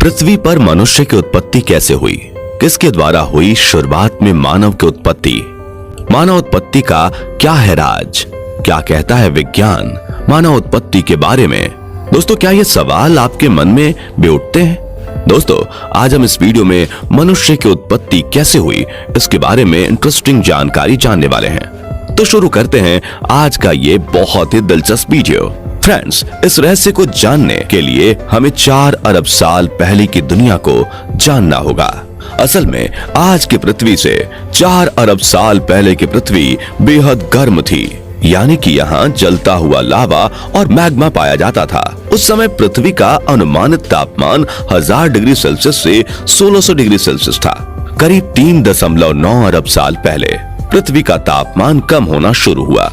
पृथ्वी पर मनुष्य की उत्पत्ति कैसे हुई, किसके द्वारा हुई, शुरुआत में मानव की उत्पत्ति, मानव उत्पत्ति का क्या है राज, क्या कहता है विज्ञान मानव उत्पत्ति के बारे में। दोस्तों, क्या ये सवाल आपके मन में भी उठते हैं? दोस्तों, आज हम इस वीडियो में मनुष्य की उत्पत्ति कैसे हुई इसके बारे में इंटरेस्टिंग जानकारी जानने वाले हैं। तो शुरू करते हैं आज का ये बहुत ही दिलचस्प वीडियो। फ्रेंड्स, इस रहस्य को जानने के लिए हमें 4 अरब साल पहले की दुनिया को जानना होगा। असल में आज की पृथ्वी से 4 अरब साल पहले की पृथ्वी बेहद गर्म थी, यानी कि यहाँ जलता हुआ लावा और मैग्मा पाया जाता था। उस समय पृथ्वी का अनुमानित तापमान 1000 डिग्री सेल्सियस से 1600 डिग्री सेल्सियस था। करीब 3.9 अरब साल पहले पृथ्वी का तापमान कम होना शुरू हुआ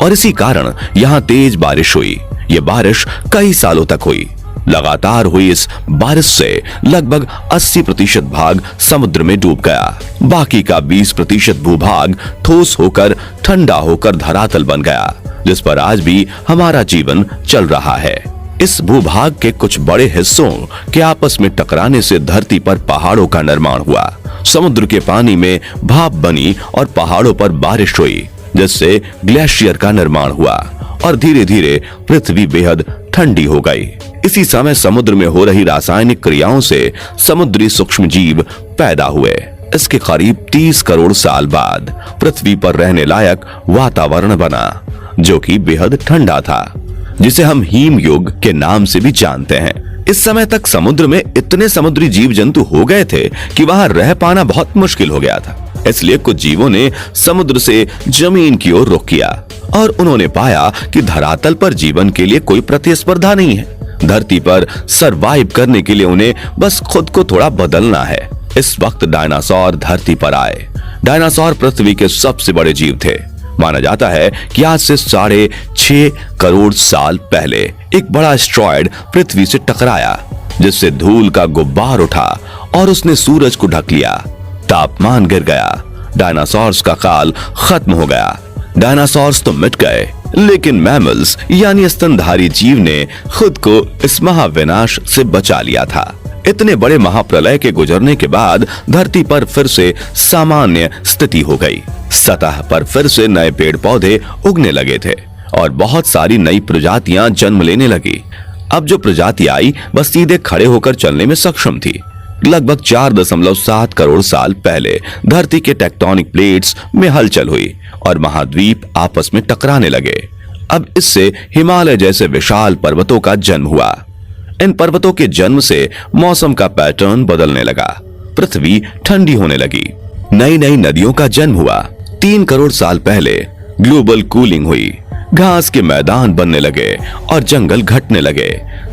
और इसी कारण यहाँ तेज बारिश हुई। ये बारिश कई सालों तक हुई। लगातार हुई इस बारिश से लगभग 80% भाग समुद्र में डूब गया। बाकी का 20% भूभाग ठोस होकर ठंडा होकर धरातल बन गया, जिस पर आज भी हमारा जीवन चल रहा है। इस भूभाग के कुछ बड़े हिस्सों के आपस में टकराने से धरती पर पहाड़ों का निर्माण हुआ। समुद्र के पानी में भाप बनी और पहाड़ों पर बारिश हुई, जिससे ग्लेशियर का निर्माण हुआ और धीरे धीरे पृथ्वी बेहद ठंडी हो गई। इसी समय समुद्र में हो रही रासायनिक क्रियाओं से समुद्री सूक्ष्म जीव पैदा हुए। इसके करीब 30 करोड़ साल बाद पृथ्वी पर रहने लायक वातावरण बना, जो कि बेहद ठंडा था, जिसे हम हिम युग के नाम से भी जानते हैं। इस समय तक समुद्र में इतने समुद्री जीव जंतु हो गए थे कि वहां रह पाना बहुत मुश्किल हो गया था। इसलिए कुछ जीवों ने समुद्र से जमीन की ओर रुख किया और उन्होंने पाया कि धरातल पर जीवन के लिए कोई प्रतिस्पर्धा नहीं है। धरती पर सरवाइव करने के लिए उन्हें बस खुद को थोड़ा बदलना है। इस वक्त डायनासोर धरती पर आए। डायनासोर पृथ्वी के सबसे बड़े जीव थे। माना जाता है कि आज से 6.5 करोड़ साल पहले एक बड़ा एस्टेरॉयड पृथ्वी से टकराया, जिससे धूल का गुब्बार उठा और उसने सूरज को ढक लिया। तापमान गिर गया, डायनासोर्स का काल खत्म हो गया। डायनासोर्स तो मिट गए, लेकिन मैमल्स यानी स्तनधारी जीव ने खुद को इस महाविनाश से बचा लिया था। इतने बड़े महाप्रलय के गुजरने के बाद धरती पर फिर से सामान्य स्थिति हो गई। सतह पर फिर से नए पेड़ पौधे उगने लगे थे और बहुत सारी नई प्रजातियां जन्म लेने लगी। अब जो प्रजाति आई बस सीधे खड़े होकर चलने में सक्षम थी। लगभग 4.7 करोड़ साल पहले धरती के टेक्टोनिक प्लेट्स में हलचल हुई और महाद्वीप आपस में टकराने लगे। अब इससे हिमालय जैसे विशाल पर्वतों का जन्म हुआ। इन पर्वतों के जन्म से मौसम का पैटर्न बदलने लगा। पृथ्वी ठंडी होने लगी। नई नई नदियों का जन्म हुआ। 3 करोड़ साल पहले ग्लोबल कूलिंग हुई। घास के मैदान बनने लगे और जंगल घटने लगे।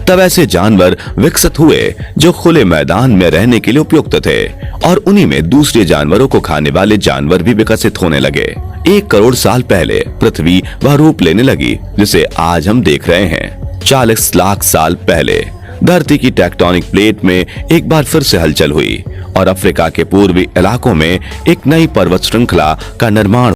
तब ऐसे जानवर विकसित हुए जो खुले मैदान में रहने के लिए उपयुक्त थे और उन्हीं में दूसरे जानवरों को खाने वाले जानवर भी विकसित होने लगे। 1 करोड़ साल पहले पृथ्वी वह रूप लेने लगी जिसे आज हम देख रहे हैं। 40 लाख साल पहले धरती की टेक्टोनिक प्लेट में एक बार फिर से हलचल हुई और अफ्रीका के पूर्वी इलाकों में एक नई पर्वत श्रृंखला का निर्माण